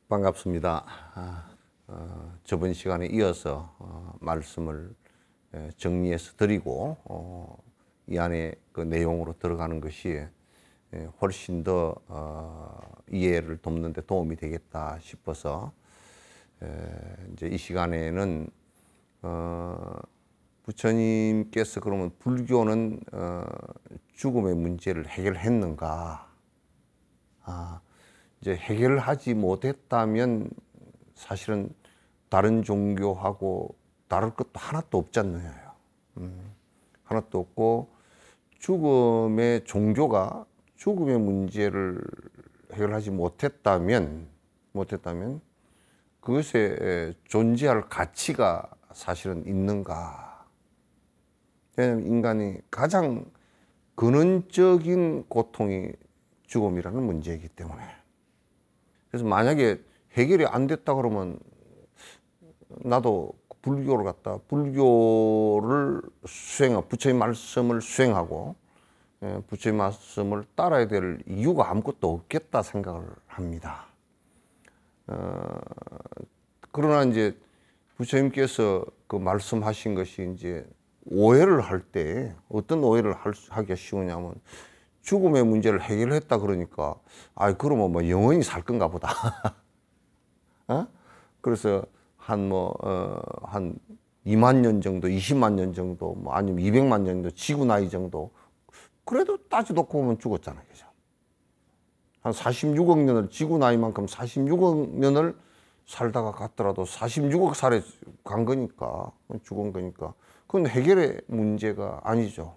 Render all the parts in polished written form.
반갑습니다. 저번 시간에 이어서 말씀을 정리해서 드리고 이 안에 그 내용으로 들어가는 것이 훨씬 더 이해를 돕는 데 도움이 되겠다 싶어서 이제 이 시간에는 부처님께서 그러면 불교는 죽음의 문제를 해결했는가? 이제 해결을 하지 못했다면 사실은 다른 종교하고 다를 것도 하나도 없잖아요. 하나도 없고 죽음의 종교가 죽음의 문제를 해결하지 못했다면 그것에 존재할 가치가 사실은 있는가? 왜냐하면 인간이 가장 근원적인 고통이 죽음이라는 문제이기 때문에. 그래서 만약에 해결이 안 됐다 그러면 나도 불교를 갖다 불교를 부처의 말씀을 수행하고 부처의 말씀을 따라야 될 이유가 아무것도 없겠다 생각을 합니다. 그러나 이제 부처님께서 그 말씀하신 것이 이제 오해를 할 때 어떤 오해를 하기가 쉬우냐면 죽음의 문제를 해결했다 그러니까 그러면 뭐 영원히 살 건가 보다. 그래서 한 2만 년 정도, 20만 년 정도, 뭐 아니면 200만 년 정도, 지구 나이 정도. 그래도 따져놓고 보면 죽었잖아요. 그죠? 한 46억 년을, 지구 나이만큼 46억 년을 살다가 갔더라도 46억 살에 간 거니까, 죽은 거니까. 그건 해결의 문제가 아니죠.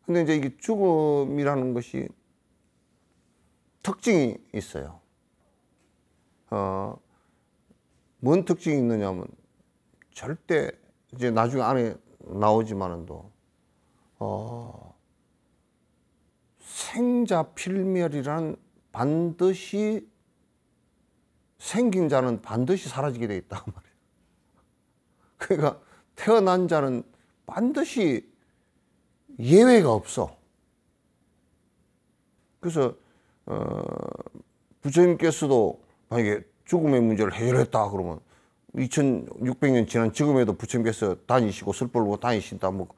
근데 이제 이게 죽음이라는 것이 특징이 있어요. 뭔 특징이 있느냐면 절대 이제 나중에 안에 나오지만은도 생자필멸이란 반드시 생긴 자는 반드시 사라지게 돼 있단 말이에요. 그러니까 태어난 자는 반드시 예외가 없어. 그래서 부처님께서도 만약에 죽음의 문제를 해결했다 그러면 2600년 지난 지금에도 부처님께서 다니시고 슬퍼를 보고 다니신다 뭐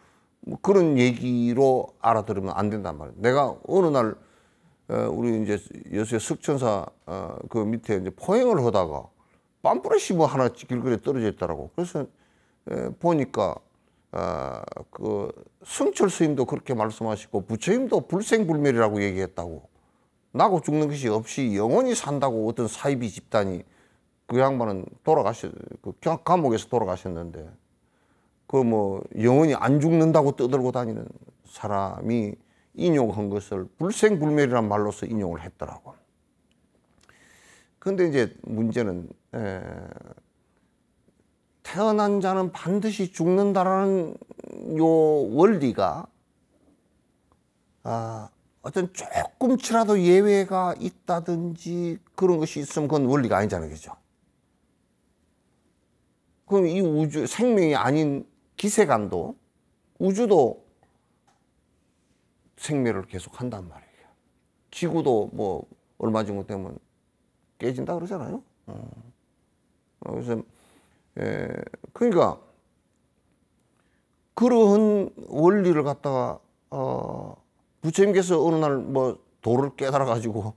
그런 얘기로 알아들으면 안 된단 말이에요. 내가 어느 날 우리 이제 여수의 석천사 그 밑에 이제 포행을 하다가 빰뿌레시 뭐 하나 길거리에 떨어져 있더라고. 그래서 보니까 그 승철 스님도 그렇게 말씀하시고 부처님도 불생불멸이라고 얘기했다고. 나고 죽는 것이 없이 영원히 산다고 어떤 사이비 집단이 그 양반은 그 감옥에서 돌아가셨는데 그 뭐 영원히 안 죽는다고 떠들고 다니는 사람이 인용한 것을 불생불멸이란 말로서 인용을 했더라고. 근데 이제 문제는 태어난 자는 반드시 죽는다라는 요 원리가 어떤 조금치라도 예외가 있다든지 그런 것이 있으면 그건 원리가 아니잖아요. 그죠? 그럼 이 우주, 생명이 아닌 기세간도 우주도 생멸을 계속 한단 말이에요. 지구도 뭐 얼마 정도 되면 깨진다 그러잖아요. 그래서 그러니까 그런 원리를 갖다가 부처님께서 어느 날 뭐 도를 깨달아 가지고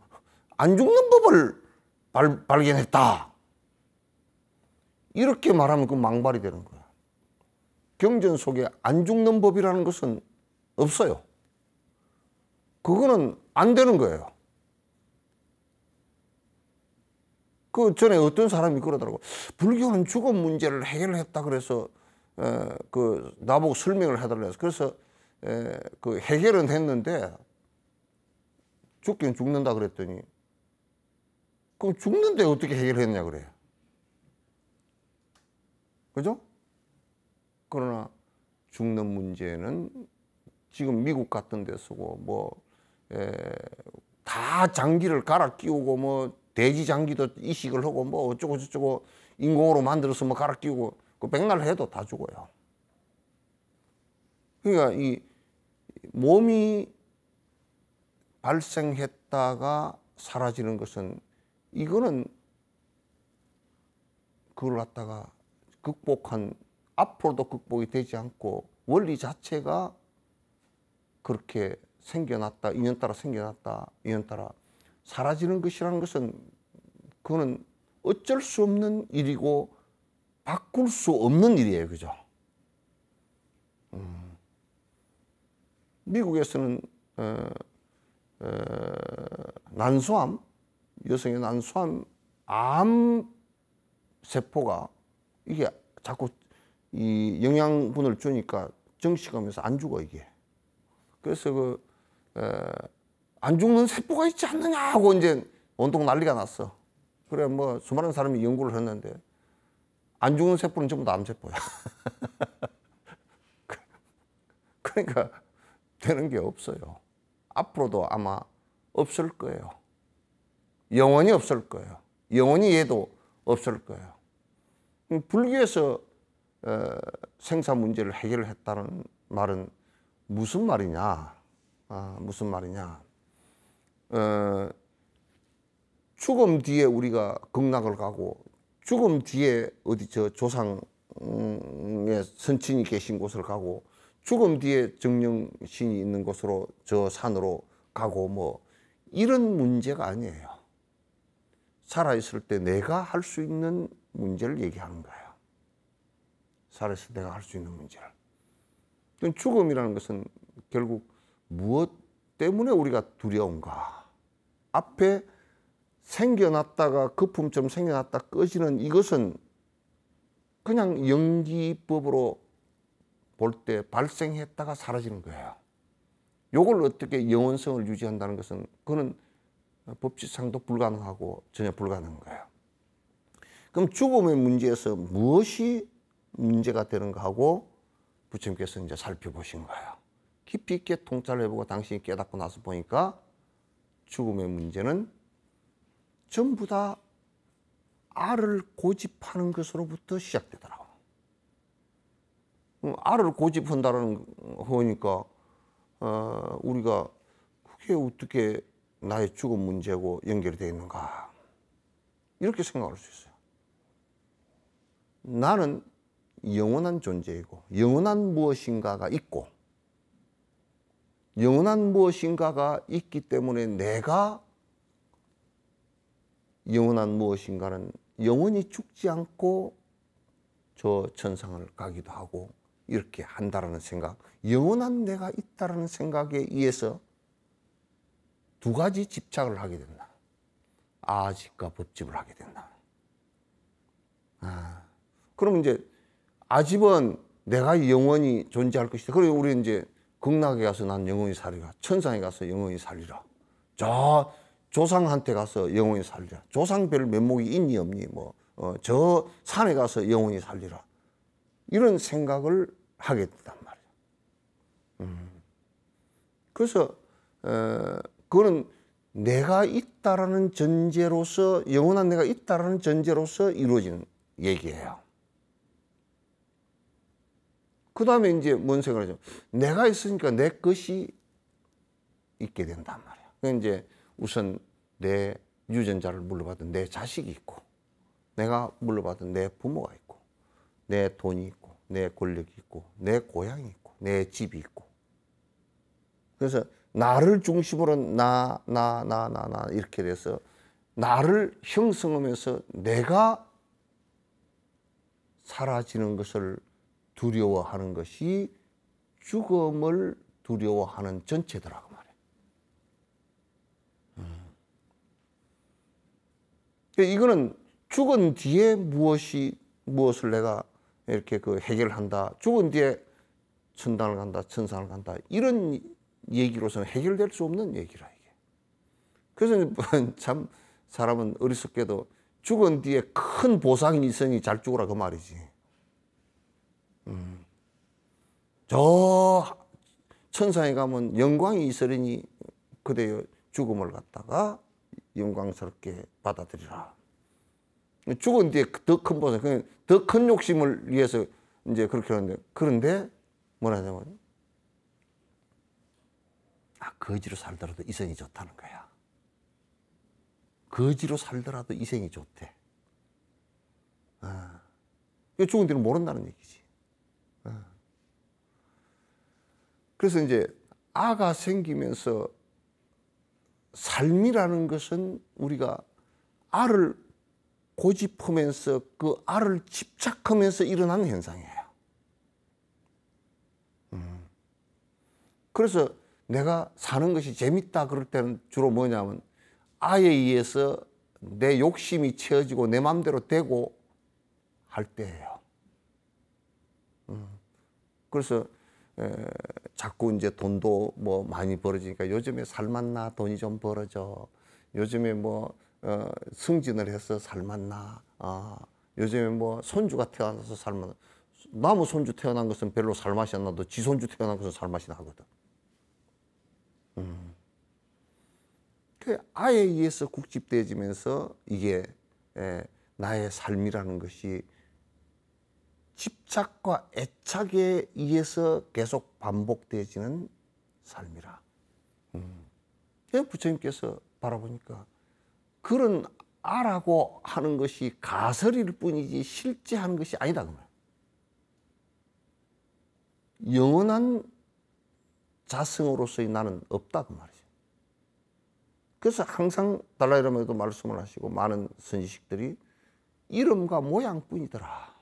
안 죽는 법을 발견했다 이렇게 말하면 그 망발이 되는 거야. 경전 속에 안 죽는 법이라는 것은 없어요. 그거는 안 되는 거예요. 그 전에 어떤 사람이 그러더라고. 불교는 죽음 문제를 해결했다 그래서 그 나보고 설명을 해달라 해서 그래서 그 해결은 했는데 죽긴 죽는다 그랬더니 그럼 죽는데 어떻게 해결했냐 그래요. 그죠? 그러나 죽는 문제는 지금 미국 같은 데 쓰고 뭐 다 장기를 갈아 끼우고 뭐 돼지 장기도 이식을 하고 뭐 어쩌고 저쩌고 인공으로 만들어서 뭐 갈아 끼우고 그 백날 해도 다 죽어요. 그러니까 이 몸이 발생했다가 사라지는 것은 이거는 그걸 갖다가 극복한, 앞으로도 극복이 되지 않고 원리 자체가 그렇게 생겨났다, 인연따라 생겨났다, 인연따라 사라지는 것이라는 것은 그거는 어쩔 수 없는 일이고 바꿀 수 없는 일이에요. 그죠? 미국에서는 난소암, 여성의 난소암 암 세포가 이게 자꾸 이 영양분을 주니까 정식하면서 안 죽어 이게. 그래서 안 죽는 세포가 있지 않느냐 하고 이제 온통 난리가 났어. 그래 뭐 수많은 사람이 연구를 했는데 안 죽는 세포는 전부 다 암세포야. 그러니까 되는 게 없어요. 앞으로도 아마 없을 거예요. 영원히 없을 거예요. 영원히 얘도 없을 거예요. 불교에서 생사 문제를 해결했다는 말은 무슨 말이냐? 무슨 말이냐? 죽음 뒤에 우리가 극락을 가고 죽음 뒤에 어디 저 조상의 선친이 계신 곳을 가고 죽음 뒤에 정령신이 있는 곳으로 저 산으로 가고 뭐 이런 문제가 아니에요. 살아있을 때 내가 할 수 있는 문제를 얘기하는 거예요. 살아있을 때 내가 할 수 있는 문제를. 죽음이라는 것은 결국 무엇 때문에 우리가 두려운가? 앞에 생겨났다가 거품처럼 생겨났다 꺼지는 이것은 그냥 연기법으로 볼 때 발생했다가 사라지는 거예요. 요걸 어떻게 영원성을 유지한다는 것은 그거는 법칙상도 불가능하고 전혀 불가능한 거예요. 그럼 죽음의 문제에서 무엇이 문제가 되는가 하고 부처님께서 이제 살펴보신 거예요. 깊이 있게 통찰을 해보고 당신이 깨닫고 나서 보니까 죽음의 문제는 전부 다 알을 고집하는 것으로부터 시작되더라고. 알을 고집한다는 거니까 우리가 그게 어떻게 나의 죽음 문제고 연결이 되어 있는가 이렇게 생각할 수 있어요. 나는 영원한 존재이고 영원한 무엇인가가 있고 영원한 무엇인가가 있기 때문에 내가 영원한 무엇인가는 영원히 죽지 않고 저 천상을 가기도 하고 이렇게 한다라는 생각, 영원한 내가 있다라는 생각에 의해서 두 가지 집착을 하게 된다. 아집과 법집을 하게 된다. 그럼 이제 아집은 내가 영원히 존재할 것이다. 그리고 우리 이제 극락에 가서 난 영원히 살리라. 천상에 가서 영원히 살리라. 저 조상한테 가서 영원히 살리라. 조상별 면목이 있니 없니 뭐 저 산에 가서 영원히 살리라. 이런 생각을 하게 된단 말이에요. 그래서 그거는 내가 있다라는 전제로서 영원한 내가 있다라는 전제로서 이루어지는 얘기예요. 그 다음에 이제 뭔 생각을 하죠? 내가 있으니까 내 것이 있게 된단 말이에요. 그러니까 이제 우선 내 유전자를 물려받은 내 자식이 있고, 내가 물려받은 내 부모가 있고, 내 돈이 있고, 내 권력이 있고, 내 고향이 있고, 내 집이 있고. 그래서 나를 중심으로 나 이렇게 돼서 나를 형성하면서 내가 사라지는 것을 두려워하는 것이 죽음을 두려워하는 전체더라고 말이에요. 이거는 죽은 뒤에 무엇을 내가 이렇게 해결한다. 죽은 뒤에 천당을 간다, 천상을 간다. 이런 얘기로서는 해결될 수 없는 얘기라 이게. 그래서 참 사람은 어리석게도 죽은 뒤에 큰 보상이 있으니 잘 죽으라 그 말이지. 저 천상에 가면 영광이 있으리니 그대의 죽음을 갖다가 영광스럽게 받아들이라. 죽은 뒤에 더 큰 보상, 더 큰 욕심을 위해서 이제 그렇게 하는데, 그런데 뭐라 하냐면 거지로 살더라도 이생이 좋다는 거야. 거지로 살더라도 이생이 좋대. 죽은 뒤는 모른다는 얘기지. 그래서 이제 아가 생기면서 삶이라는 것은 우리가 알을 고집하면서 그 알을 집착하면서 일어나는 현상이에요. 그래서 내가 사는 것이 재밌다 그럴 때는 주로 뭐냐면 아에 의해서 내 욕심이 채워지고 내 마음대로 되고 할 때예요. 그래서 자꾸 이제 돈도 뭐 많이 벌어지니까 요즘에 살맛나 돈이 좀 벌어져. 요즘에 뭐 승진을 해서 살맛나. 요즘에 뭐 손주가 태어나서 살맛나. 나무 손주 태어난 것은 별로 살맛이 안 나도 지 손주 태어난 것은 살맛이 나거든. 그 아에 의해서 국집되어지면서 이게 나의 삶이라는 것이 집착과 애착에 의해서 계속 반복되어지는 삶이라. 부처님께서 바라보니까 그런 아라고 하는 것이 가설일 뿐이지 실제 하는 것이 아니다 그 말이에요. 영원한 자성으로서의 나는 없다 그 말이죠. 그래서 항상 달라이라마도 말씀을 하시고 많은 선지식들이 이름과 모양뿐이더라.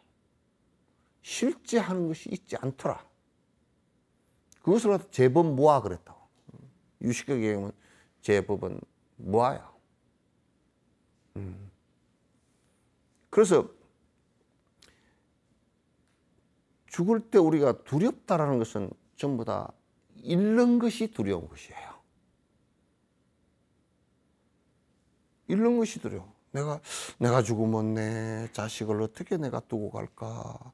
실제 하는 것이 있지 않더라. 그것을 갖다 제법 무아 그랬다고. 유식의 개념은 제법은 무아야. 그래서 죽을 때 우리가 두렵다라는 것은 전부 다 잃는 것이 두려운 것이에요. 잃는 것이 두려워. 내가 죽으면 내 자식을 어떻게 내가 두고 갈까?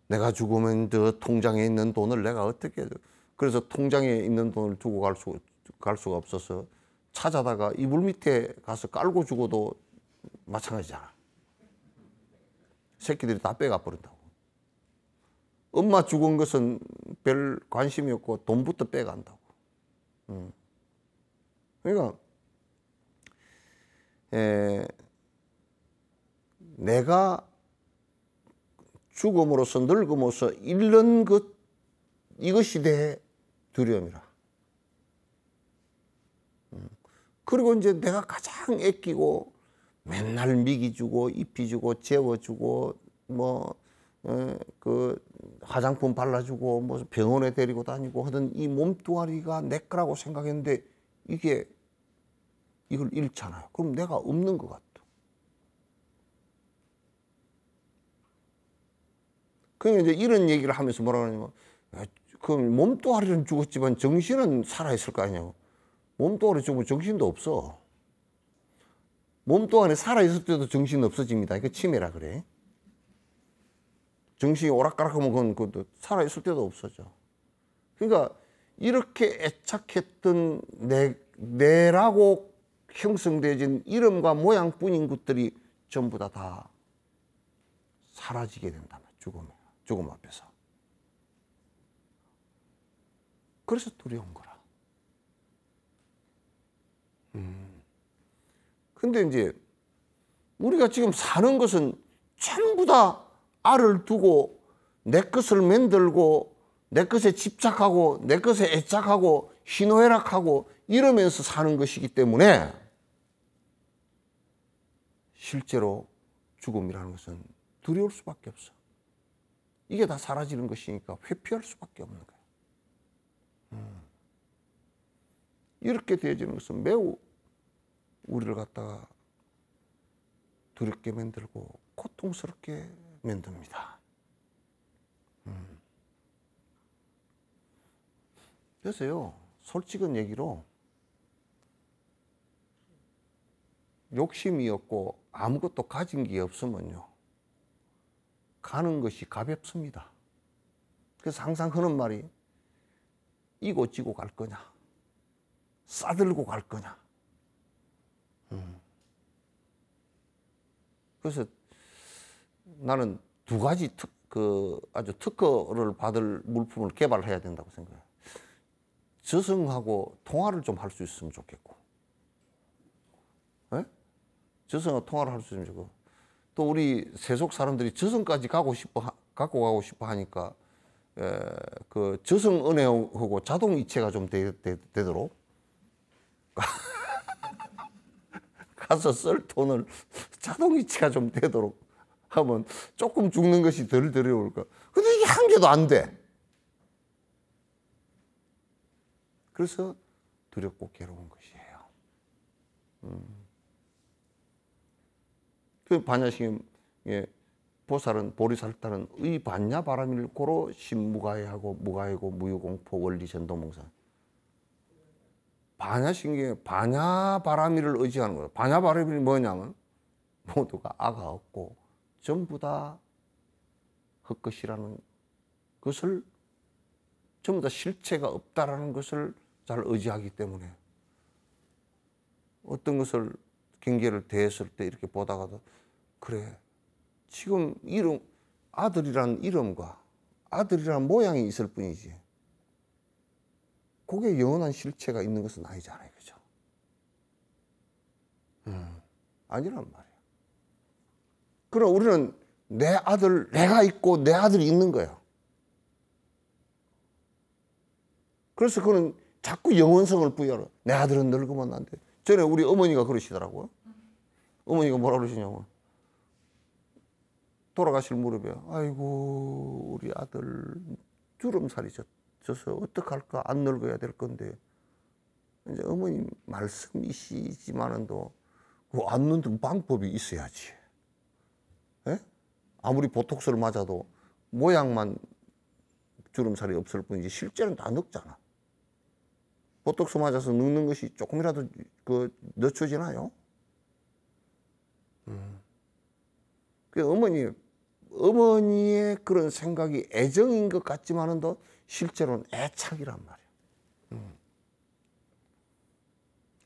내가 죽으면 저 통장에 있는 돈을 내가 어떻게, 그래서 통장에 있는 돈을 두고 갈 수가 없어서 찾아다가 이불 밑에 가서 깔고 죽어도 마찬가지잖아. 새끼들이 다 빼가 버린다고. 엄마 죽은 것은 별 관심이 없고 돈부터 빼간다고. 그러니까 내가 죽음으로써 늙음으로써 잃는 것, 이것이 내 두려움이라. 그리고 이제 내가 가장 아끼고 맨날 미기 주고 잎이 주고 재워주고 그 화장품 발라주고 뭐 병원에 데리고 다니고 하던 이 몸뚱아리가 내 거라고 생각했는데 이걸 잃잖아요. 그럼 내가 없는 것 같아. 그러니까 이제 이런 얘기를 하면서 뭐라 그러냐면, 그럼 몸뚱아리는 죽었지만 정신은 살아있을 거 아니냐고. 몸뚱아리 죽으면 정신도 없어. 몸뚱아리 살아있을 때도 정신 없어집니다. 이거 치매라 그래. 정신이 오락가락하면 그건 살아있을 때도 없어져. 그러니까 이렇게 애착했던 내라고 형성되어진 이름과 모양뿐인 것들이 전부 다 사라지게 된다면 죽음 앞에서. 그래서 두려운 거라. 근데 이제 우리가 지금 사는 것은 전부 다 알을 두고 내 것을 만들고 내 것에 집착하고 내 것에 애착하고 희노애락하고 이러면서 사는 것이기 때문에 실제로 죽음이라는 것은 두려울 수밖에 없어. 이게 다 사라지는 것이니까 회피할 수밖에 없는 거야. 이렇게 되어지는 것은 매우 우리를 갖다가 두렵게 만들고 고통스럽게 만듭니다. 그래서요, 솔직한 얘기로 욕심이 없고 아무것도 가진 게 없으면요, 가는 것이 가볍습니다. 그래서 항상 하는 말이 이고 지고 갈 거냐, 싸들고 갈 거냐. 그래서 나는 두 가지 아주 특허를 받을 물품을 개발해야 된다고 생각해요. 저승하고 통화를 좀 할 수 있으면 좋겠고, 네? 저승하고 통화를 할 수 있으면 좋고, 또 우리 세속 사람들이 저승까지 갖고 가고 싶어 하니까 그 저승 은혜하고 자동 이체가 좀 되도록 가서 쓸 돈을 자동 이체가 좀 되도록 하면 조금 죽는 것이 덜 두려울까. 근데 이게 한 개도 안 돼. 그래서 두렵고 괴로운 것이에요. 그 반야심의 보살은 보리살타는 의 반야바라밀 고로 신무가해하고 무가해고 무유공포 원리전도몽산. 반야심의 반야바라밀을 의지하는 거예요. 반야바라밀이 뭐냐면 모두가 아가 없고 전부 다 헛것이라는 것을, 전부 다 실체가 없다라는 것을 잘 의지하기 때문에 어떤 것을 경계를 대했을 때 이렇게 보다가도 그래, 지금 이름, 아들이라는 이름과 아들이라는 모양이 있을 뿐이지 그게 영원한 실체가 있는 것은 아니잖아요. 그죠? 아니란 말이에요. 그럼 우리는 내 아들, 내가 있고 내 아들이 있는 거예요. 그래서 그는 자꾸 영원성을 부여하러, 내 아들은 늙으면 안 돼. 전에 우리 어머니가 그러시더라고요. 어머니가 뭐라 그러시냐면, 돌아가실 무렵에, 아이고, 우리 아들 주름살이 져서 어떡할까? 안 늙어야 될 건데. 이제 어머니 말씀이시지만은도, 안 늙는 방법이 있어야지. 예? 아무리 보톡스를 맞아도 모양만 주름살이 없을 뿐이지 실제는 다 늙잖아. 보톡스 맞아서 늙는 것이 조금이라도 늦춰지나요? 그 어머니의 그런 생각이 애정인 것 같지만은도 실제로는 애착이란 말이에요.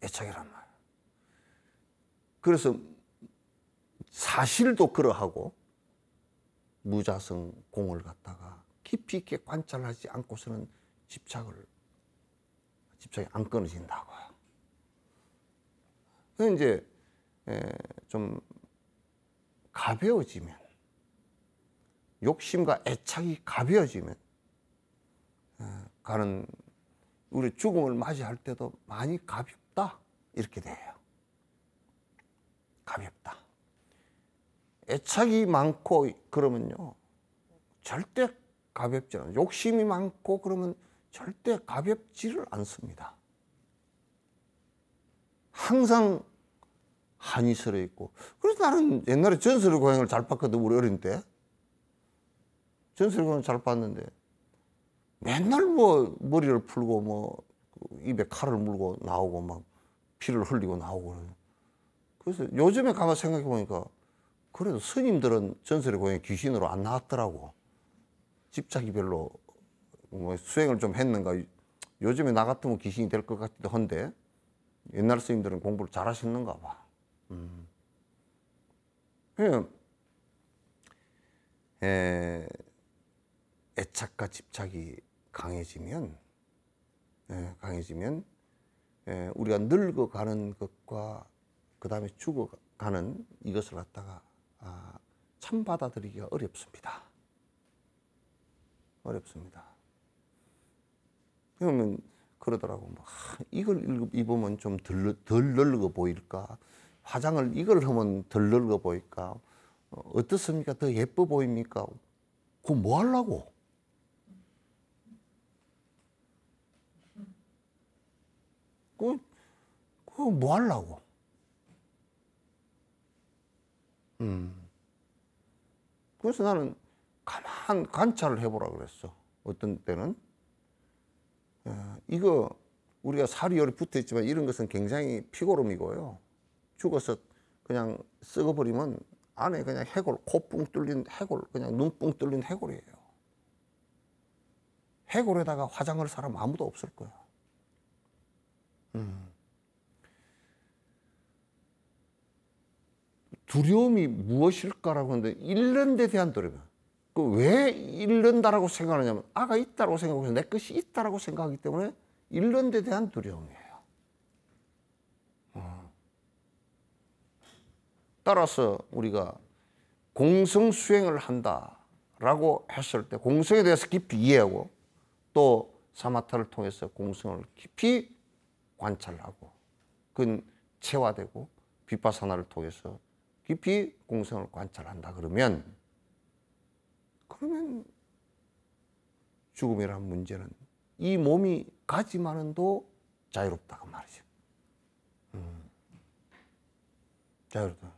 애착이란 말이에요. 그래서 사실도 그러하고 무자성 공을 갖다가 깊이 있게 관찰하지 않고서는 집착이 안 끊어진다고요. 그래서 이제 좀 가벼워지면, 욕심과 애착이 가벼워지면 가는 우리 죽음을 맞이할 때도 많이 가볍다 이렇게 돼요. 가볍다. 애착이 많고 그러면요 절대 가볍지 않아요. 욕심이 많고 그러면 절대 가볍지를 않습니다. 항상 한이 서려 있고. 그래서 나는 옛날에 전설의 고향을 잘 봤거든. 우리 어린 때 전설의 고향을 잘 봤는데 맨날 뭐 머리를 풀고 뭐 입에 칼을 물고 나오고 막 피를 흘리고 나오고. 그래서 요즘에 가만 생각해 보니까 그래도 스님들은 전설의 고향에 귀신으로 안 나왔더라고. 집착이 별로 뭐 수행을 좀 했는가. 요즘에 나 같으면 귀신이 될 것 같기도 한데 옛날 스님들은 공부를 잘 하셨는가 봐. 애착과 집착이 강해지면 우리가 늙어가는 것과 그 다음에 죽어가는 이것을 갖다가 참 받아들이기가 어렵습니다. 어렵습니다. 그러면 그러더라고. 이걸 입으면 좀 덜 늙어 보일까? 화장을 이걸 하면 덜 늙어 보일까? 어떻습니까? 더 예뻐 보입니까? 그거 뭐 하려고? 그거 뭐 하려고? 그래서 나는 가만 관찰을 해보라 그랬어. 어떤 때는 이거 우리가 살이 열이 붙어 있지만 이런 것은 굉장히 피고름이고요. 죽어서 그냥 썩어버리면 안에 그냥 해골, 코 뿡 뚫린 해골, 그냥 눈 뿡 뚫린 해골이에요. 해골에다가 화장할 사람 아무도 없을 거야. 두려움이 무엇일까라고 하는데 잃는 데 대한 두려움. 왜 잃는다라고 생각하냐면 아가 있다라고 생각하고 내 것이 있다라고 생각하기 때문에 잃는 데 대한 두려움이에요. 따라서 우리가 공성 수행을 한다라고 했을 때 공성에 대해서 깊이 이해하고 또 사마타를 통해서 공성을 깊이 관찰하고 그건 체화되고 비파사나를 통해서 깊이 공성을 관찰한다 그러면 죽음이라는 문제는 이 몸이 가지만은도 자유롭다고 말이죠. 자유롭다.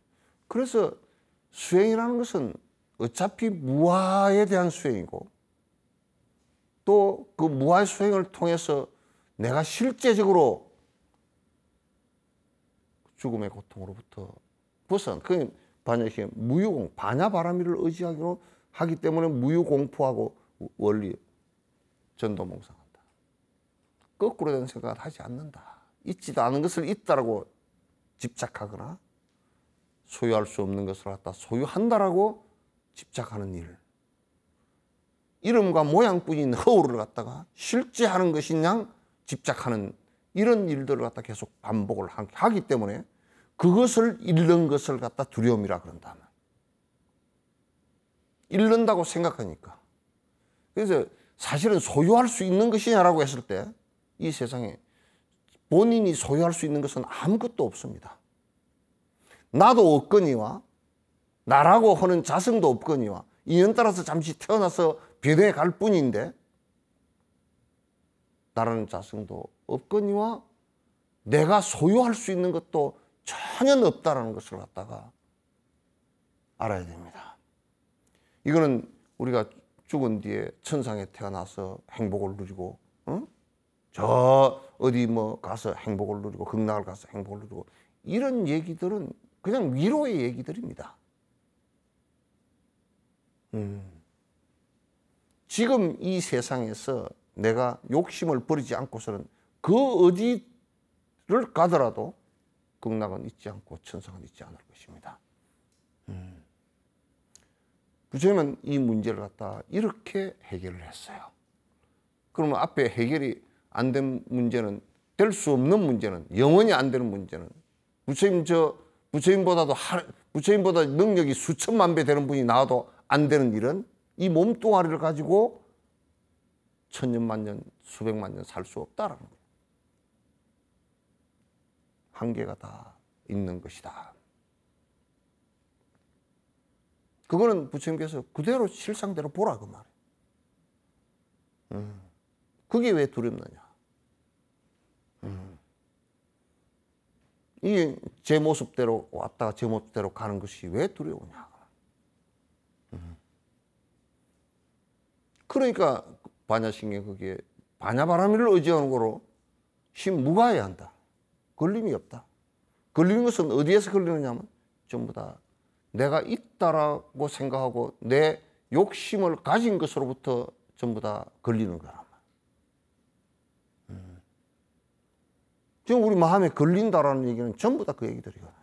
그래서 수행이라는 것은 어차피 무아에 대한 수행이고 또 그 무아의 수행을 통해서 내가 실제적으로 죽음의 고통으로부터 그 반야식의 무유공, 반야바라미를 의지하기로 하기 때문에 무유공포하고 원리 전도몽상한다. 거꾸로 된 생각을 하지 않는다. 있지도 않은 것을 있다라고 집착하거나 소유할 수 없는 것을 갖다 소유한다라고 집착하는 일. 이름과 모양뿐인 허울을 갖다가 실제 하는 것이냐 집착하는 이런 일들을 갖다 계속 반복을 하기 때문에 그것을 잃는 것을 갖다 두려움이라 그런다. 잃는다고 생각하니까. 그래서 사실은 소유할 수 있는 것이냐라고 했을 때 이 세상에 본인이 소유할 수 있는 것은 아무것도 없습니다. 나도 없거니와 나라고 하는 자성도 없거니와 인연 따라서 잠시 태어나서 배대에 갈 뿐인데 나라는 자성도 없거니와 내가 소유할 수 있는 것도 전혀 없다라는 것을 갖다가 알아야 됩니다. 이거는 우리가 죽은 뒤에 천상에 태어나서 행복을 누리고 저 어디 뭐 가서 행복을 누리고 극락을 가서 행복을 누리고 이런 얘기들은 그냥 위로의 얘기들입니다. 지금 이 세상에서 내가 욕심을 버리지 않고서는 그 어디를 가더라도 극락은 있지 않고 천상은 있지 않을 것입니다. 부처님은 이 문제를 갖다 이렇게 해결을 했어요. 그러면 앞에 해결이 안 된 문제는, 될 수 없는 문제는, 영원히 안 되는 문제는 부처님보다 능력이 수천만 배 되는 분이 나와도 안 되는 일은 이 몸뚱아리를 가지고 천년만 년, 수백만 년 살 수 없다라는 거예요. 한계가 다 있는 것이다. 그거는 부처님께서 그대로 실상대로 보라 그 말이에요. 그게 왜 두렵느냐. 이게 제 모습대로 왔다가 제 모습대로 가는 것이 왜 두려우냐. 그러니까 반야신경 거기에 반야바라미를 의지하는 거로 무가해야 한다. 걸림이 없다. 걸리는 것은 어디에서 걸리느냐면 전부 다 내가 있다라고 생각하고 내 욕심을 가진 것으로부터 전부 다 걸리는 거란 말이야. 지금 우리 마음에 걸린다라는 얘기는 전부 다 그 얘기들이거든요.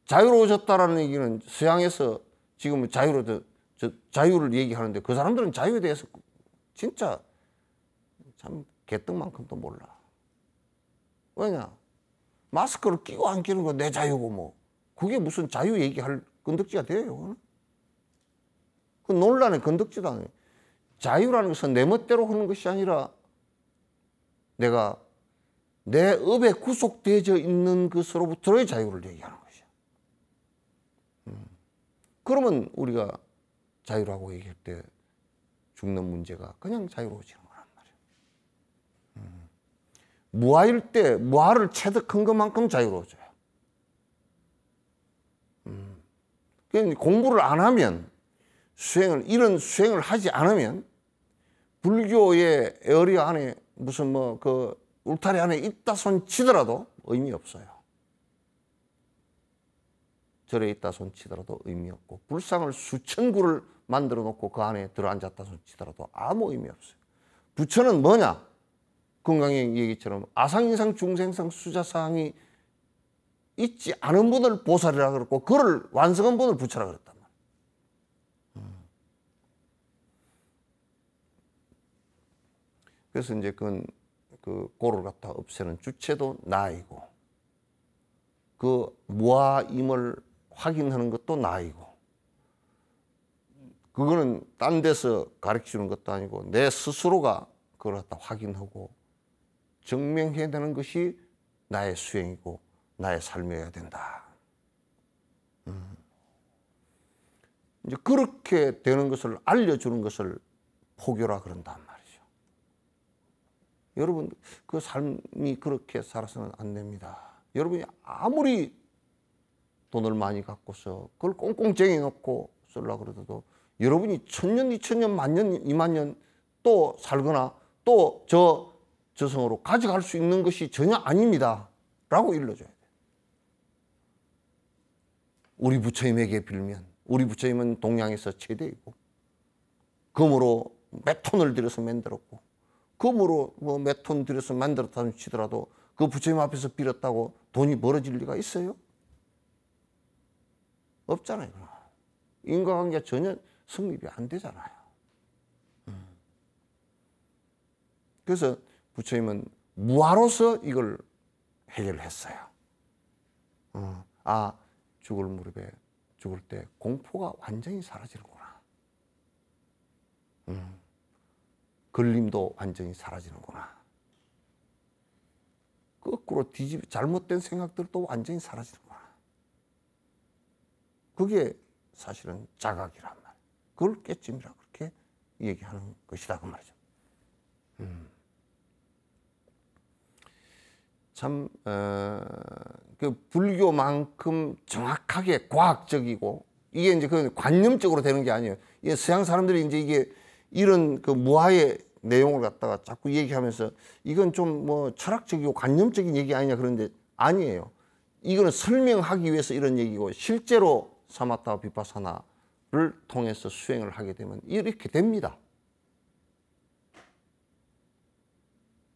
자유로워졌다라는 얘기는 서양에서 지금 자유를 얘기하는데 그 사람들은 자유에 대해서 진짜 참 개떡만큼도 몰라. 왜냐? 마스크를 끼고 안 끼는 건 내 자유고 뭐. 그게 무슨 자유 얘기할 건덕지가 돼요. 그 논란의 건덕지도 아니에요. 자유라는 것은 내 멋대로 하는 것이 아니라 내가 내 업에 구속되어 있는 것으로부터의 자유를 얘기하는 것이야. 그러면 우리가 자유라고 얘기할 때 죽는 문제가 그냥 자유로워지는 거란 말이야. 무아일 때 무아를 체득한 것만큼 자유로워져요. 그러니까 공부를 안 하면 이런 수행을 하지 않으면 불교의 에어리 안에 무슨 뭐 그 울타리 안에 있다 손 치더라도 의미 없어요. 절에 있다 손 치더라도 의미 없고 불상을 수천 구를 만들어 놓고 그 안에 들어앉았다 손 치더라도 아무 의미 없어요. 부처는 뭐냐? 건강의 얘기처럼 아상인상 중생상 수자상이 있지 않은 분을 보살이라 그랬고 그를 완성한 분을 부처라 그랬단 말이에요. 그래서 이제 그 고를 갖다 없애는 주체도 나이고 그 무아임을 확인하는 것도 나이고, 그거는 딴 데서 가르쳐주는 것도 아니고 내 스스로가 그걸 갖다 확인하고 증명해내는 것이 나의 수행이고 나의 삶이어야 된다. 이제 그렇게 되는 것을 알려주는 것을 포교라 그런단 말이죠. 여러분, 그 삶이 그렇게 살아서는 안 됩니다. 여러분이 아무리 돈을 많이 갖고서 그걸 꽁꽁 쟁여놓고 쓰려고 그러도 여러분이 1000년, 2000년, 만년, 2만년 또 살거나 또 저승으로 가져갈 수 있는 것이 전혀 아닙니다. 라고 일러줘야 돼요. 우리 부처님에게 빌면, 우리 부처님은 동양에서 최대이고, 금으로 몇 톤을 들여서 만들었고, 금으로 뭐 몇 톤 들여서 만들었다는 치더라도 그 부처님 앞에서 빌었다고 돈이 벌어질 리가 있어요? 없잖아요. 인과관계가 전혀 성립이 안 되잖아요. 그래서 부처님은 무화로서 이걸 해결했어요. 죽을 무렵에 죽을 때 공포가 완전히 사라지는구나. 걸림도 완전히 사라지는구나. 거꾸로 잘못된 생각들도 완전히 사라지는구나. 그게 사실은 자각이란 말이에요. 그걸 깨짐이라 그렇게 얘기하는 것이다 그 말이죠. 참 그 불교만큼 정확하게 과학적이고, 이게 이제 그 관념적으로 되는 게 아니에요. 이게 서양 사람들이 이제 이게 이런 그 무아의 내용을 갖다가 자꾸 얘기하면서 이건 좀 뭐 철학적이고 관념적인 얘기 아니냐 그런데 아니에요. 이거는 설명하기 위해서 이런 얘기고, 실제로 사마타 비파사나를 통해서 수행을 하게 되면 이렇게 됩니다.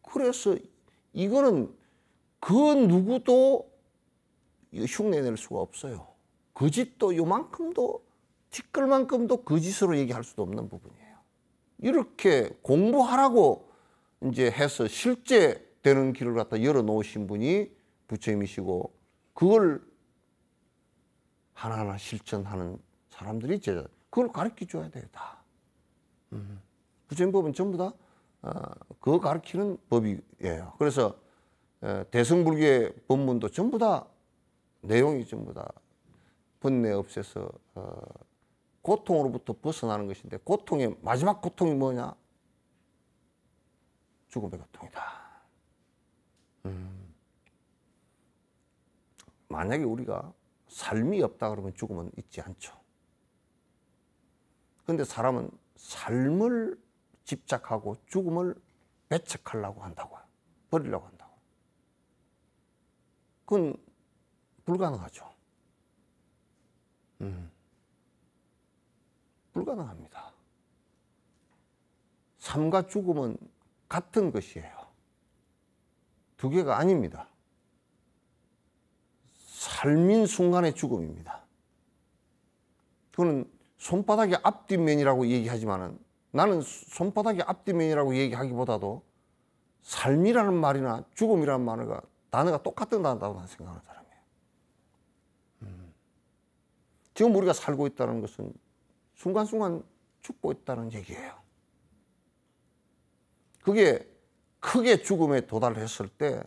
그래서 이거는 그 누구도 흉내낼 수가 없어요. 거짓도 요만큼도 티끌만큼도 거짓으로 얘기할 수도 없는 부분이에요. 이렇게 공부하라고 이제 해서 실제 되는 길을 갖다 열어놓으신 분이 부처님이시고, 그걸 하나하나 실천하는 사람들이 제자, 그걸 가르쳐 줘야 돼요, 다. 부처님 법은 전부 다 그거 가르치는 법이에요. 그래서 대승불교의 법문도 전부 다 내용이 전부 다 번뇌 없애서 고통으로부터 벗어나는 것인데, 고통의 마지막 고통이 뭐냐? 죽음의 고통이다. 만약에 우리가 삶이 없다 그러면 죽음은 있지 않죠. 그런데 사람은 삶을 집착하고 죽음을 배척하려고 한다고요. 버리려고 한다고. 그건 불가능하죠. 불가능합니다. 삶과 죽음은 같은 것이에요. 두 개가 아닙니다. 삶인 순간의 죽음입니다. 그거는 손바닥의 앞뒷면이라고 얘기하지만은, 나는 손바닥의 앞뒷면이라고 얘기하기보다도 삶이라는 말이나 죽음이라는 말과 단어가 똑같은 단어라고 나는 생각하는 사람이에요. 지금 우리가 살고 있다는 것은 순간순간 죽고 있다는 얘기예요. 그게 크게 죽음에 도달했을 때,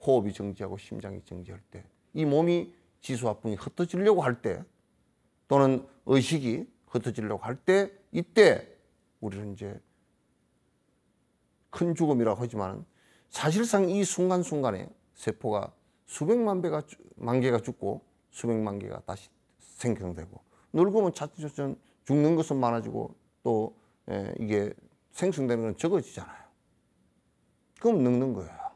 호흡이 정지하고 심장이 정지할 때, 이 몸이 지수화풍이 흩어지려고 할 때, 또는 의식이 흩어지려고 할 때, 이때 우리는 이제 큰 죽음이라고 하지만, 사실상 이 순간순간에 세포가 수백만 만 개가 죽고 수백만 개가 다시 생성되고, 늙으면 차츰차츰 죽는 것은 많아지고 또 이게 생성되는 건 적어지잖아요. 그럼 늙는 거예요.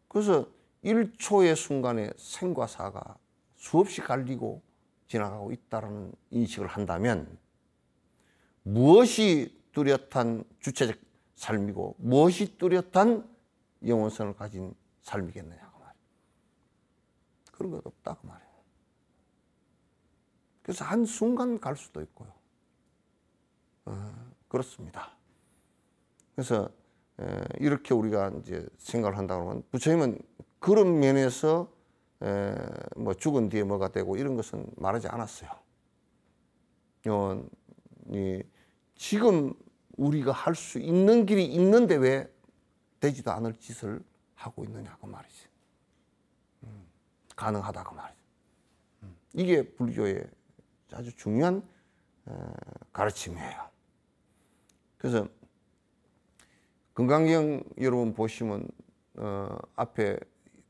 그래서 1초의 순간에 생과 사가 수없이 갈리고 지나가고 있다는 인식을 한다면, 무엇이 뚜렷한 주체적 삶이고 무엇이 뚜렷한 영혼성을 가진 삶이겠느냐 그 말이에요. 그런 것 없다 그 말이에요. 그래서 한순간 갈 수도 있고요. 그렇습니다. 그래서 이렇게 우리가 이제 생각을 한다 그러면, 부처님은 그런 면에서 뭐 죽은 뒤에 뭐가 되고 이런 것은 말하지 않았어요. 지금 우리가 할 수 있는 길이 있는데 왜 되지도 않을 짓을 하고 있느냐 그 말이지. 가능하다 그 말이지. 이게 불교의 아주 중요한 가르침이에요. 그래서 금강경 여러분 보시면 앞에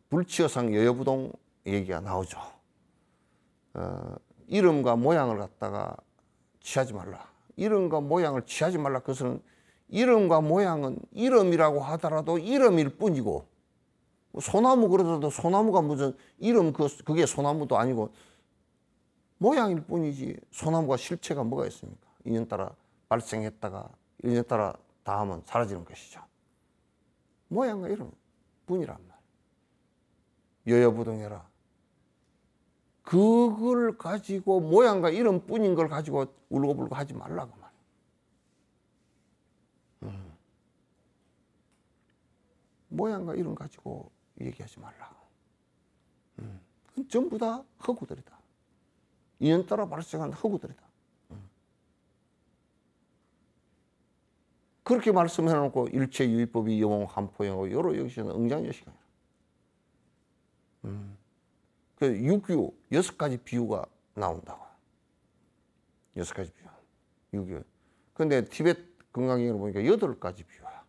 불치어상 여여부동 얘기가 나오죠. 이름과 모양을 갖다가 취하지 말라. 이름과 모양을 취하지 말라. 그것은 이름과 모양은 이름이라고 하더라도 이름일 뿐이고, 소나무 그러더라도 소나무가 무슨 이름 그게 소나무도 아니고 모양일 뿐이지 소나무가 실체가 뭐가 있습니까? 인연 따라 발생했다가 인연 따라 다하면 사라지는 것이죠. 모양과 이름 뿐이란 말이에요. 여여부동해라. 그걸 가지고 모양과 이름 뿐인 걸 가지고 울고불고 하지 말라고 말이에요. 모양과 이름 가지고 얘기하지 말라고. 그건 전부 다 허구들이다. 인연 따라 발생한 허구들이다. 그렇게 말씀해놓고 일체 유의법이 영홍한포영하고 여러 여기서는 응장여시간이라. 그 육유 6가지 비유가 나온다고. 6가지 비유. 육유. 근데 티베트 금강경을 보니까 8가지 비유야.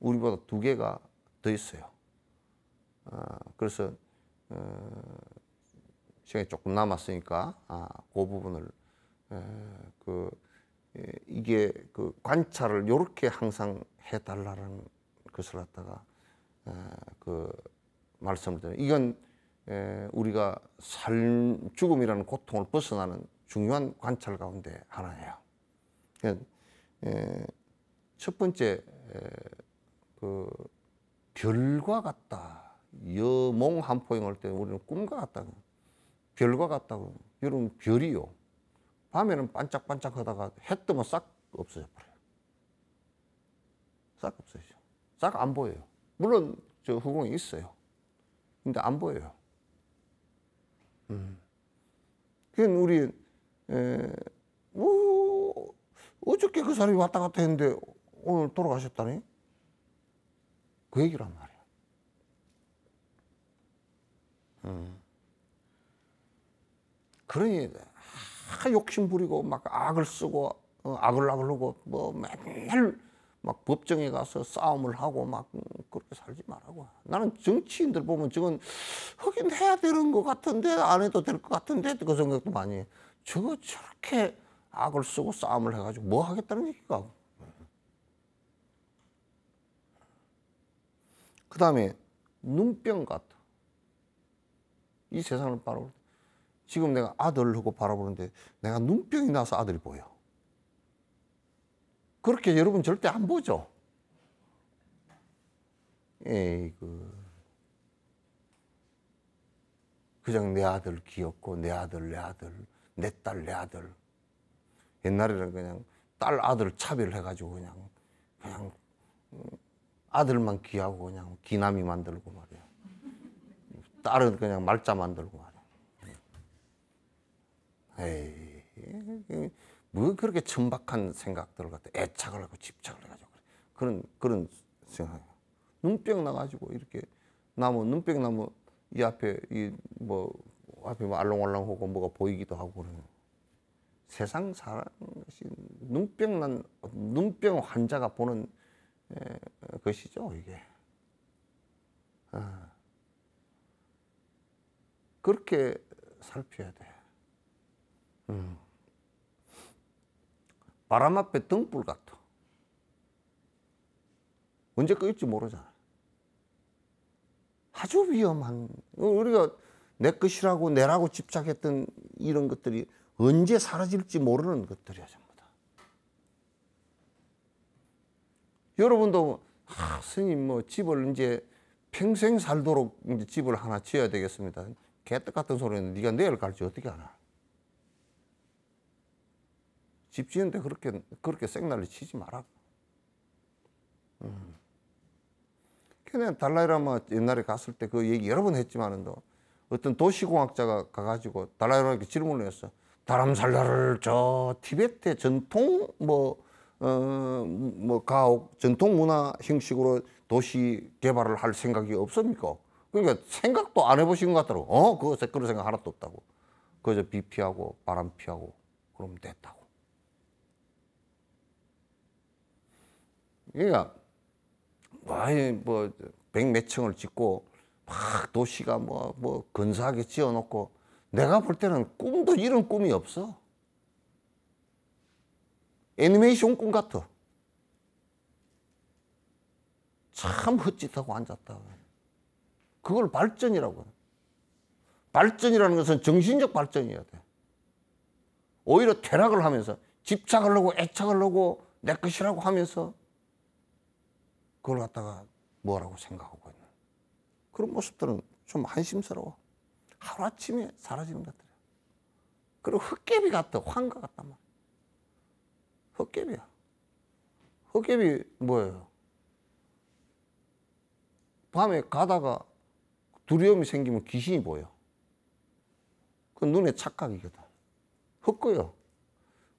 우리보다 2개가 더 있어요. 그래서 시간이 조금 남았으니까 그 부분을 이게 그 관찰을 요렇게 항상 해달라는 것을 갖다가 말씀을 드려요. 이건 우리가 죽음이라는 고통을 벗어나는 중요한 관찰 가운데 하나예요. 첫 번째 별과 같다. 여몽한포영 할 때 우리는 꿈과 같다고. 별과 같다고. 여러분 별이요. 밤에는 반짝반짝 하다가 해 뜨면 싹 없어져 버려요. 싹 없어지죠. 싹 안 보여요. 물론 저 후공에 있어요. 근데 안 보여요. 그건 우리 어저께 그 사람이 왔다 갔다 했는데 오늘 돌아가셨다니? 그 얘기란 말이야. 그러니 욕심 부리고 막 악을 쓰고 악을 하고 뭐 맨날 막 법정에 가서 싸움을 하고 막 그렇게 살지 말라고. 나는 정치인들 보면 저건 하긴 해야 되는 것 같은데 안 해도 될 것 같은데 그 생각도 많이 해. 저렇게 악을 쓰고 싸움을 해가지고 뭐 하겠다는 얘기가. 그 다음에 눈병 같아. 이 세상을 바라볼 때 지금 내가 아들하고 바라보는데 내가 눈병이 나서 아들이 보여. 그렇게 여러분 절대 안 보죠. 에이그. 그냥 내 아들 귀엽고 내 아들, 내 딸, 내 아들. 옛날에는 그냥 딸 아들 차별해가지고 그냥 아들만 귀하고 그냥 기남이 만들고 말이야. 딸은 그냥 말자 만들고 말이야. 에이, 뭐 그렇게 천박한 생각들을 갖다 애착을 하고 집착을 해가지고 그런 생각이야. 눈병 나가지고 이렇게 눈병 나면 이 앞에 앞에 뭐 알롱알롱하고 뭐가 보이기도 하고 그러는. 세상 사는 것이 눈병 환자가 보는 것이죠 이게. 그렇게 살펴야 돼. 바람 앞에 등불 같아. 언제 꺼질지 모르잖아. 아주 위험한, 우리가 내 것이라고 내라고 집착했던 이런 것들이 언제 사라질지 모르는 것들이야 전부 다. 여러분도 스님 뭐 집을 이제 평생 살도록 이제 집을 하나 지어야 되겠습니다. 개떡 같은 소리는 네가 내일 갈지 어떻게 알아? 집 지는데 그렇게 생난리 치지 마라. 그냥 달라이라마 옛날에 갔을 때 그 얘기 여러 번 했지만은 어떤 도시공학자가 가가지고 달라이라마에게 질문을 했어. 다람살라를 저 티베트의 전통 가옥 전통 문화 형식으로 도시 개발을 할 생각이 없습니까? 그러니까 생각도 안 해보신 것 같더라고. 그런 생각 하나도 없다고. 그저 비 피하고 바람 피하고 그러면 됐다고. 그러니까 백몇 층을 짓고 막 도시가 근사하게 지어놓고 내가 볼 때는 꿈도 이런 꿈이 없어. 애니메이션 꿈 같아. 참 헛짓하고 앉았다. 그걸 발전이라고 해. 발전이라는 것은 정신적 발전이어야 돼. 오히려 퇴락을 하면서 집착을 하고 애착을 하고 내 것이라고 하면서 그걸 갖다가 뭐라고 생각하고 있는 그런 모습들은 좀 한심스러워. 하루아침에 사라지는 것들이야. 그리고 헛개비 같아. 환가 같단 말이야. 헛개비야. 헛개비 뭐예요? 밤에 가다가 두려움이 생기면 귀신이 보여. 그 눈의 착각이거든. 헛거요.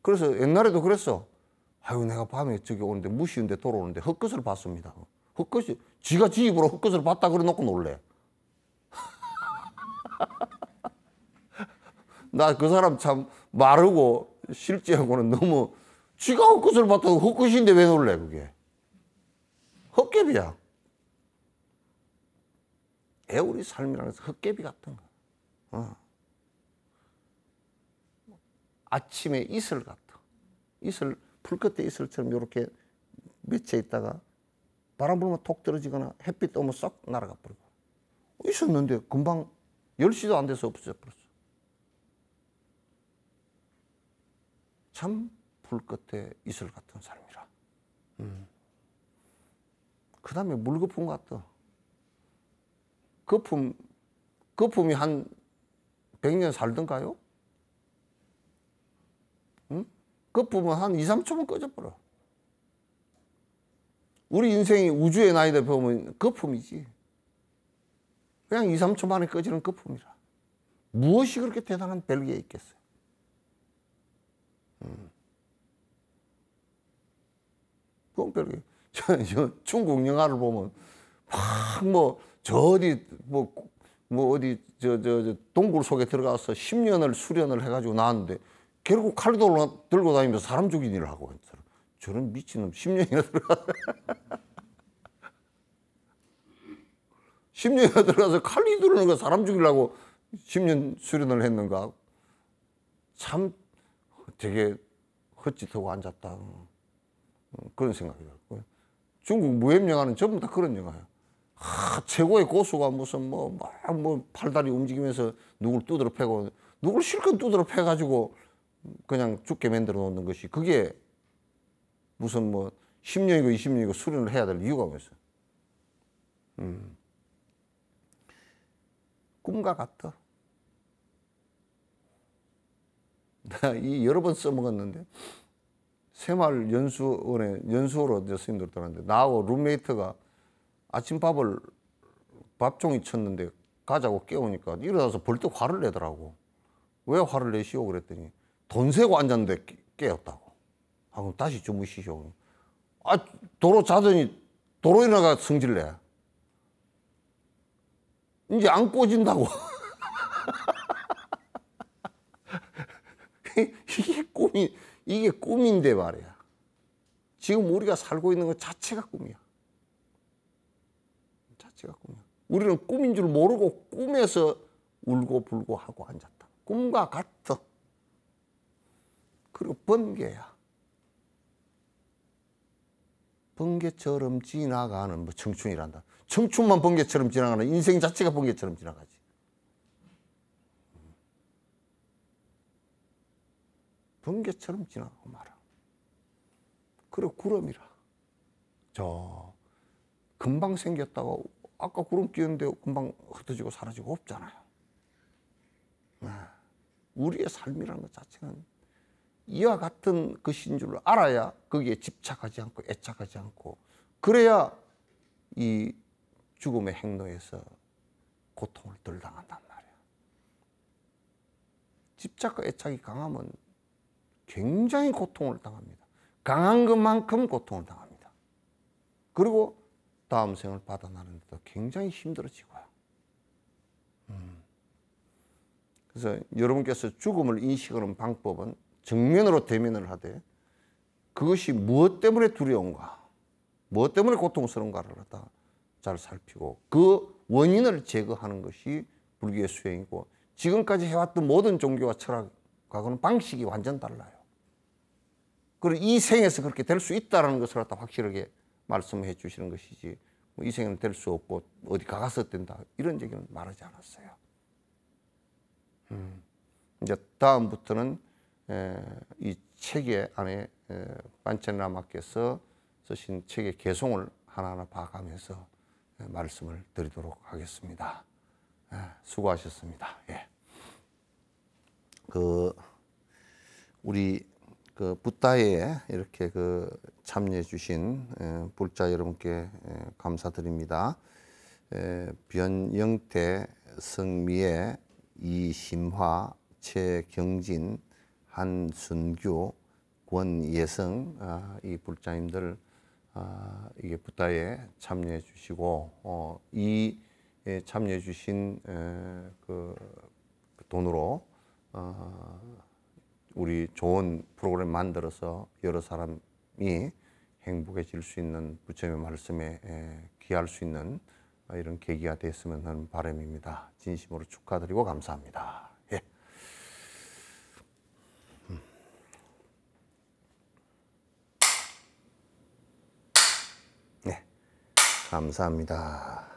그래서 옛날에도 그랬어. 아유, 내가 밤에 저기 오는데 무시운데 돌아오는데 헛것을 봤습니다. 헛것이 지가 지 입으로 헛것을 봤다 그래 놓고 놀래. 나 그 사람 참 마르고 실제하고는 너무 지가 헛것을 봤다고 헛것인데 왜 놀래 그게. 헛개비야. 우리 삶이라는 것은 헛개비 같은 거. 아침에 이슬 같아. 이슬, 풀끝에 이슬처럼 이렇게 맺혀 있다가 바람 불면 톡 떨어지거나 햇빛 오면 쏙 날아가 버리고. 있었는데 금방 10시도 안 돼서 없어져 버렸어. 참 풀끝에 이슬 같은 삶이라. 그 다음에 물거품 같아. 거품이 한 100년 살던가요? 응? 거품은 한 2, 3초면 꺼져버려. 우리 인생이 우주의 나이다 보면 거품이지. 그냥 2, 3초 만에 꺼지는 거품이라. 무엇이 그렇게 대단한 벨기에 있겠어요? 그건 벨기에. 저 중국 영화를 보면 막 어디 동굴 속에 들어가서 10년을 수련을 해가지고 나왔는데 결국 칼 들고 다니면서 사람 죽이는 일을 하고 있더라. 저런 미친놈 10년이나 들어가서 10년이나 들어가서 칼 휘두르는 거 사람 죽이려고 10년 수련을 했는가. 참 되게 헛짓하고 앉았다. 그런 생각이 들고. 중국 무협 영화는 전부 다 그런 영화야. 최고의 고수가 무슨 팔다리 움직이면서 누굴 두드러 패고 누굴 실컷 두드러 패가지고 그냥 죽게 만들어 놓는 것이 그게 무슨 10년이고 20년이고 수련을 해야 될 이유가 뭐였어? 꿈과 같아. 내가 여러 번 써먹었는데 새마을 연수원으로 스님들 떠났는데 나하고 룸메이트가 아침밥을 밥종이 쳤는데 가자고 깨우니까 일어나서 벌떡 화를 내더라고. 왜 화를 내시오 그랬더니 돈 세고 앉았는데 깨었다고. 그럼 다시 주무시오. 도로 자더니 도로 일어나가 성질내. 이제 안 꽂힌다고. 이게 꿈인데 말이야. 지금 우리가 살고 있는 것 자체가 꿈이야. 자체가 꿈이야. 우리는 꿈인 줄 모르고 꿈에서 울고 불고 하고 앉았다. 꿈과 같아. 그리고 번개야. 번개처럼 지나가는 청춘이란다. 청춘만 번개처럼 지나가는 인생 자체가 번개처럼 지나가지. 번개처럼 지나가고 말아. 그리고 구름이라. 금방 생겼다고 아까 구름 끼었는데 금방 흩어지고 사라지고 없잖아요. 우리의 삶이라는 것 자체는 이와 같은 것인 줄 알아야 거기에 집착하지 않고 애착하지 않고 그래야 이 죽음의 행로에서 고통을 덜 당한단 말이야. 집착과 애착이 강하면 굉장히 고통을 당합니다. 강한 것만큼 고통을 당합니다. 그리고 다음 생을 받아나는데도 굉장히 힘들어지고요. 그래서 여러분께서 죽음을 인식하는 방법은 정면으로 대면을 하되 그것이 무엇 때문에 두려운가, 무엇 때문에 고통스러운가를 갖다 잘 살피고 그 원인을 제거하는 것이 불교의 수행이고, 지금까지 해왔던 모든 종교와 철학과는 방식이 완전 달라요. 그리고 이 생에서 그렇게 될 수 있다는 것을 갖다 확실하게 말씀해 주시는 것이지, 이 생에는 될 수 없고 어디 가서 된다 이런 얘기는 말하지 않았어요. 이제 다음부터는 이 책의 안에 판체라마께서 쓰신 책의 개송을 하나하나 봐가면서 말씀을 드리도록 하겠습니다. 수고하셨습니다. 예. 우리 붓다에 이렇게 참여해 주신 불자 여러분께 감사드립니다. 변영태, 성미애, 이심화, 최경진, 한순규, 권예성, 이 불자님들 이게 붓다에 참여해 주시고 이 참여해 주신 그 돈으로 우리 좋은 프로그램 만들어서 여러 사람이 행복해질 수 있는 부처님의 말씀에 귀할 수 있는 이런 계기가 됐으면 하는 바람입니다. 진심으로 축하드리고 감사합니다. 예. 네, 감사합니다.